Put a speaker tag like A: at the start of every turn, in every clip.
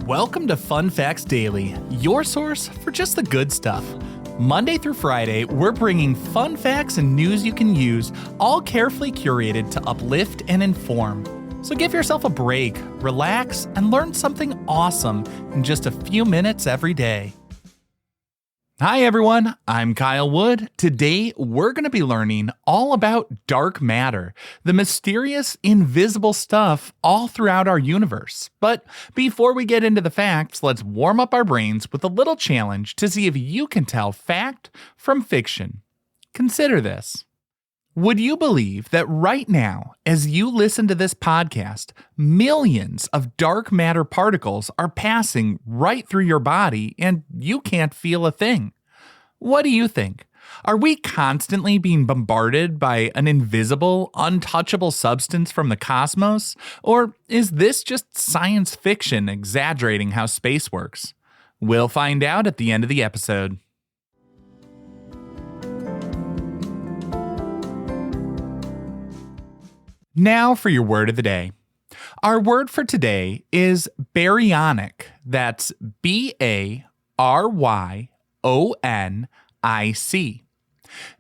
A: Welcome to Fun Facts Daily, your source for just the good stuff. Monday through Friday, we're bringing fun facts and news you can use, all carefully curated to uplift and inform. So give yourself a break, relax, and learn something awesome in just a few minutes every day. Hi everyone, I'm Kyle Wood. Today we're going to be learning all about dark matter, the mysterious, invisible stuff all throughout our universe. But before we get into the facts, let's warm up our brains with a little challenge to see if you can tell fact from fiction. Consider this. Would you believe that right now, as you listen to this podcast, millions of dark matter particles are passing right through your body and you can't feel a thing? What do you think? Are we constantly being bombarded by an invisible, untouchable substance from the cosmos? Or is this just science fiction exaggerating how space works? We'll find out at the end of the episode. Now for your word of the day. Our word for today is baryonic. That's Baryonic.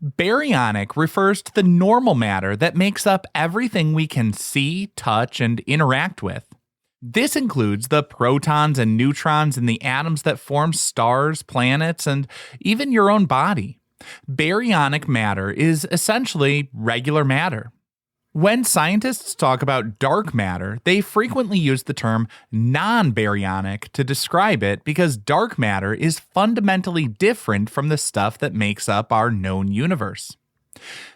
A: Baryonic refers to the normal matter that makes up everything we can see, touch, and interact with. This includes the protons and neutrons in the atoms that form stars, planets, and even your own body. Baryonic matter is essentially regular matter. When scientists talk about dark matter, they frequently use the term non-baryonic to describe it because dark matter is fundamentally different from the stuff that makes up our known universe.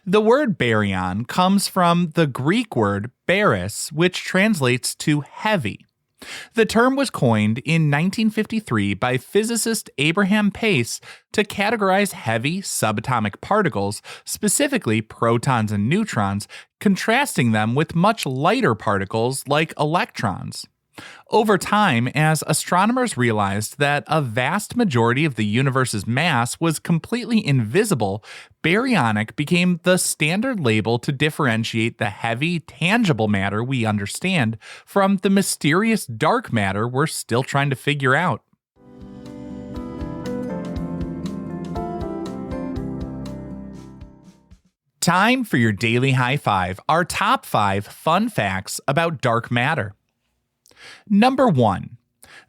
A: The word baryon comes from the Greek word baris, which translates to heavy. The term was coined in 1953 by physicist Abraham Pace to categorize heavy subatomic particles, specifically protons and neutrons, contrasting them with much lighter particles like electrons. Over time, as astronomers realized that a vast majority of the universe's mass was completely invisible, baryonic became the standard label to differentiate the heavy, tangible matter we understand from the mysterious dark matter we're still trying to figure out. Time for your daily high five, our top 5 fun facts about dark matter. Number 1.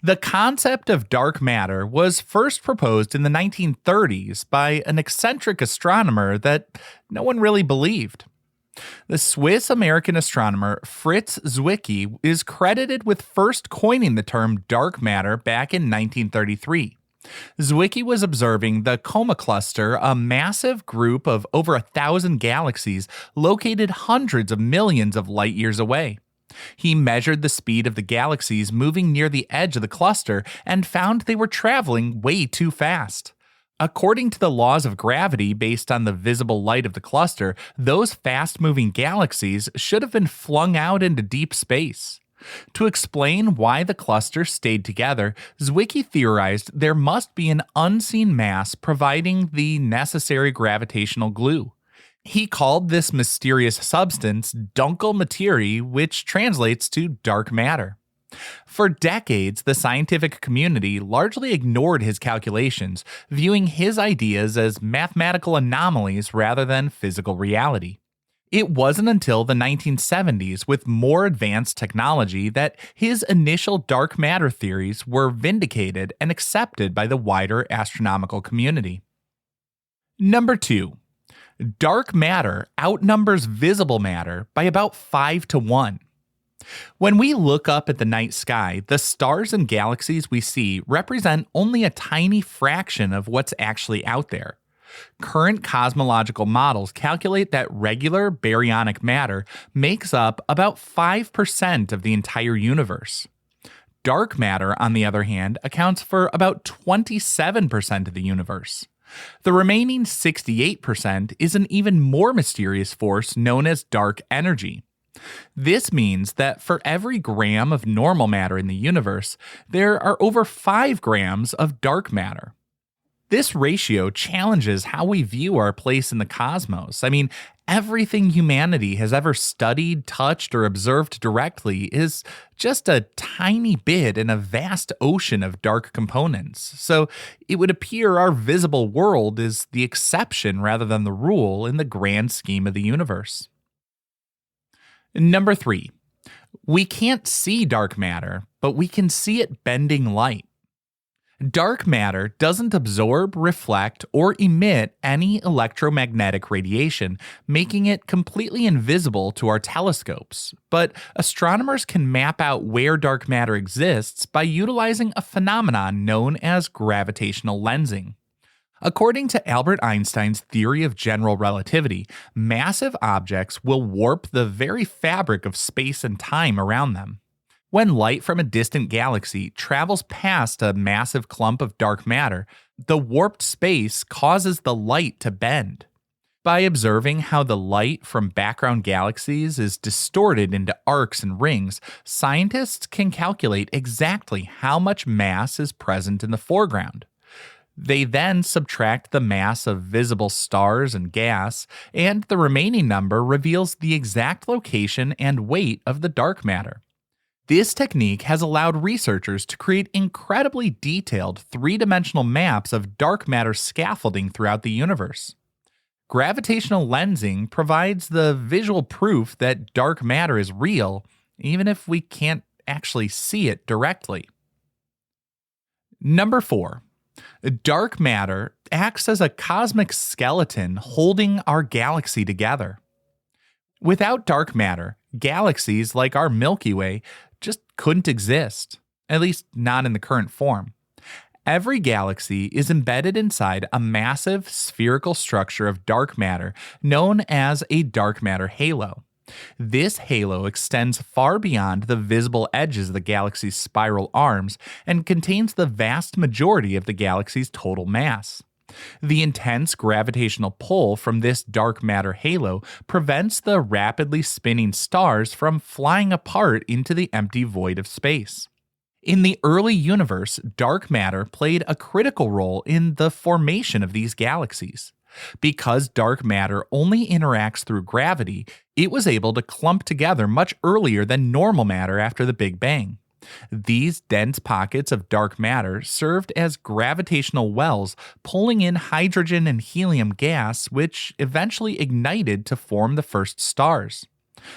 A: The concept of dark matter was first proposed in the 1930s by an eccentric astronomer that no one really believed. The Swiss-American astronomer Fritz Zwicky is credited with first coining the term dark matter back in 1933. Zwicky was observing the Coma Cluster, a massive group of over 1,000 galaxies located hundreds of millions of light years away. He measured the speed of the galaxies moving near the edge of the cluster and found they were traveling way too fast. According to the laws of gravity based on the visible light of the cluster, those fast-moving galaxies should have been flung out into deep space. To explain why the cluster stayed together, Zwicky theorized there must be an unseen mass providing the necessary gravitational glue. He called this mysterious substance dunkel materie, which translates to dark matter. For decades, the scientific community largely ignored his calculations, viewing his ideas as mathematical anomalies rather than physical reality. It wasn't until the 1970s, with more advanced technology, that his initial dark matter theories were vindicated and accepted by the wider astronomical community. Number 2. Dark matter outnumbers visible matter by about 5 to 1. When we look up at the night sky, the stars and galaxies we see represent only a tiny fraction of what's actually out there. Current cosmological models calculate that regular baryonic matter makes up about 5% of the entire universe. Dark matter, on the other hand, accounts for about 27% of the universe. The remaining 68% is an even more mysterious force known as dark energy. This means that for every gram of normal matter in the universe, there are over 5 grams of dark matter. This ratio challenges how we view our place in the cosmos. Everything humanity has ever studied, touched, or observed directly is just a tiny bit in a vast ocean of dark components. So it would appear our visible world is the exception rather than the rule in the grand scheme of the universe. Number 3, we can't see dark matter, but we can see it bending light. Dark matter doesn't absorb, reflect, or emit any electromagnetic radiation, making it completely invisible to our telescopes. But astronomers can map out where dark matter exists by utilizing a phenomenon known as gravitational lensing. According to Albert Einstein's theory of general relativity, massive objects will warp the very fabric of space and time around them. When light from a distant galaxy travels past a massive clump of dark matter, the warped space causes the light to bend. By observing how the light from background galaxies is distorted into arcs and rings, scientists can calculate exactly how much mass is present in the foreground. They then subtract the mass of visible stars and gas, and the remaining number reveals the exact location and weight of the dark matter. This technique has allowed researchers to create incredibly detailed three-dimensional maps of dark matter scaffolding throughout the universe. Gravitational lensing provides the visual proof that dark matter is real, even if we can't actually see it directly. Number 4. Dark matter acts as a cosmic skeleton holding our galaxy together. Without dark matter, galaxies like our Milky Way just couldn't exist, at least not in the current form. Every galaxy is embedded inside a massive spherical structure of dark matter known as a dark matter halo. This halo extends far beyond the visible edges of the galaxy's spiral arms and contains the vast majority of the galaxy's total mass. The intense gravitational pull from this dark matter halo prevents the rapidly spinning stars from flying apart into the empty void of space. In the early universe, dark matter played a critical role in the formation of these galaxies. Because dark matter only interacts through gravity, it was able to clump together much earlier than normal matter after the Big Bang. These dense pockets of dark matter served as gravitational wells, pulling in hydrogen and helium gas, which eventually ignited to form the first stars.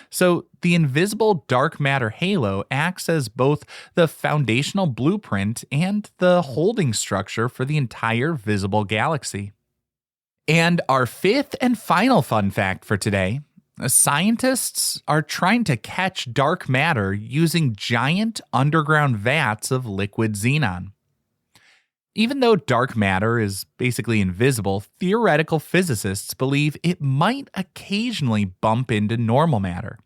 A: So, the invisible dark matter halo acts as both the foundational blueprint and the holding structure for the entire visible galaxy. And our fifth and final fun fact for today: scientists are trying to catch dark matter using giant underground vats of liquid xenon. Even though dark matter is basically invisible, theoretical physicists believe it might occasionally bump into normal matter.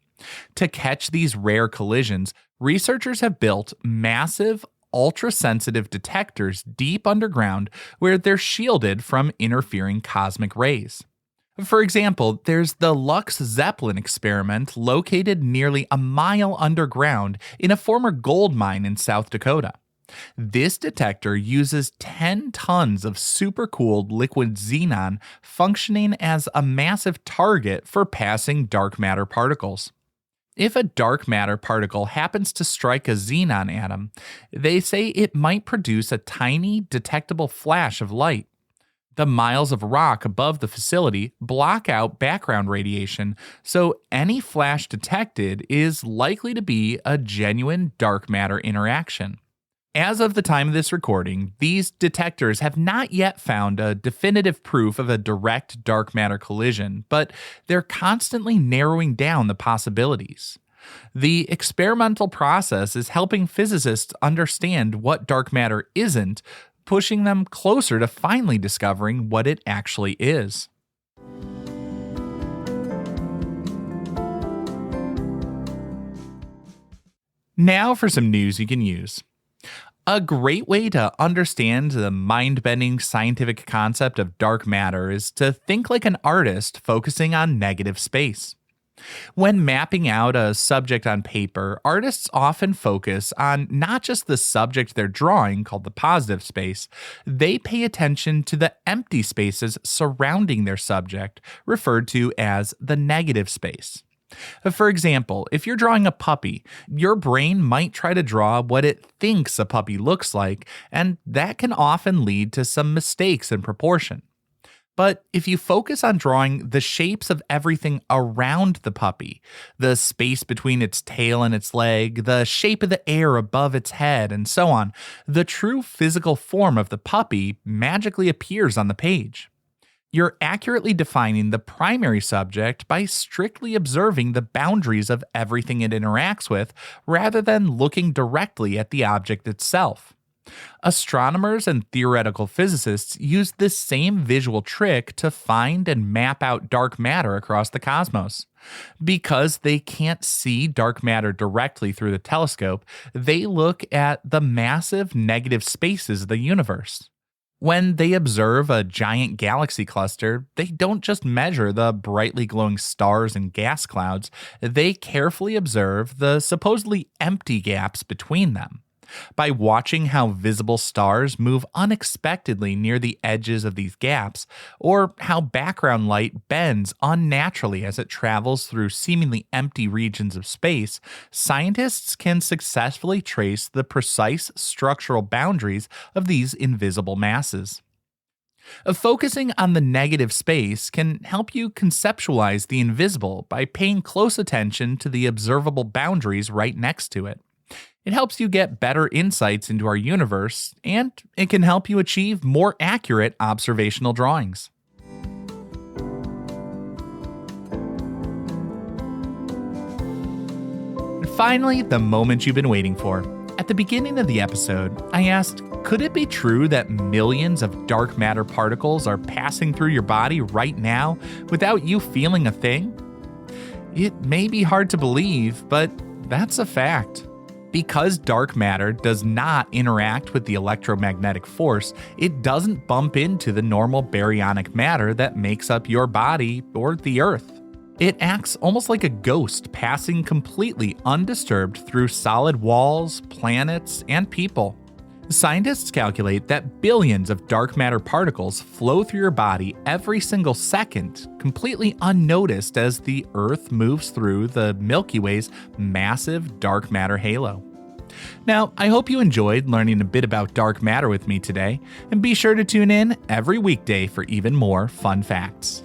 A: To catch these rare collisions, researchers have built massive, ultra-sensitive detectors deep underground where they're shielded from interfering cosmic rays. For example, there's the LUX-ZEPLIN experiment located nearly a mile underground in a former gold mine in South Dakota. This detector uses 10 tons of supercooled liquid xenon functioning as a massive target for passing dark matter particles. If a dark matter particle happens to strike a xenon atom, they say it might produce a tiny, detectable flash of light. The miles of rock above the facility block out background radiation, so any flash detected is likely to be a genuine dark matter interaction. As of the time of this recording, these detectors have not yet found a definitive proof of a direct dark matter collision, but they're constantly narrowing down the possibilities. The experimental process is helping physicists understand what dark matter isn't, pushing them closer to finally discovering what it actually is. Now for some news you can use. A great way to understand the mind-bending scientific concept of dark matter is to think like an artist focusing on negative space. When mapping out a subject on paper, artists often focus on not just the subject they're drawing, called the positive space, they pay attention to the empty spaces surrounding their subject, referred to as the negative space. For example, if you're drawing a puppy, your brain might try to draw what it thinks a puppy looks like, and that can often lead to some mistakes in proportion. But if you focus on drawing the shapes of everything around the puppy, the space between its tail and its leg, the shape of the air above its head, and so on, the true physical form of the puppy magically appears on the page. You're accurately defining the primary subject by strictly observing the boundaries of everything it interacts with, rather than looking directly at the object itself. Astronomers and theoretical physicists use this same visual trick to find and map out dark matter across the cosmos. Because they can't see dark matter directly through the telescope, they look at the massive negative spaces of the universe. When they observe a giant galaxy cluster, they don't just measure the brightly glowing stars and gas clouds, they carefully observe the supposedly empty gaps between them. By watching how visible stars move unexpectedly near the edges of these gaps, or how background light bends unnaturally as it travels through seemingly empty regions of space, scientists can successfully trace the precise structural boundaries of these invisible masses. Focusing on the negative space can help you conceptualize the invisible by paying close attention to the observable boundaries right next to it. It helps you get better insights into our universe, and it can help you achieve more accurate observational drawings. And finally, the moment you've been waiting for. At the beginning of the episode, I asked, could it be true that millions of dark matter particles are passing through your body right now without you feeling a thing? It may be hard to believe, but that's a fact. Because dark matter does not interact with the electromagnetic force, it doesn't bump into the normal baryonic matter that makes up your body or the Earth. It acts almost like a ghost, passing completely undisturbed through solid walls, planets, and people. Scientists calculate that billions of dark matter particles flow through your body every single second, completely unnoticed as the Earth moves through the Milky Way's massive dark matter halo. Now, I hope you enjoyed learning a bit about dark matter with me today, and be sure to tune in every weekday for even more fun facts.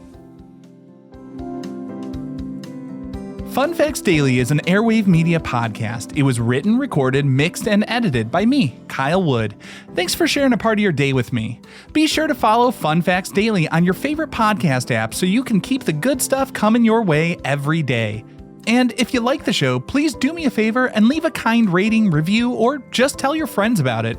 A: Fun Facts Daily is an Airwave Media podcast. It was written, recorded, mixed, and edited by me, Kyle Wood. Thanks for sharing a part of your day with me. Be sure to follow Fun Facts Daily on your favorite podcast app so you can keep the good stuff coming your way every day. And if you like the show, please do me a favor and leave a kind rating, review, or just tell your friends about it.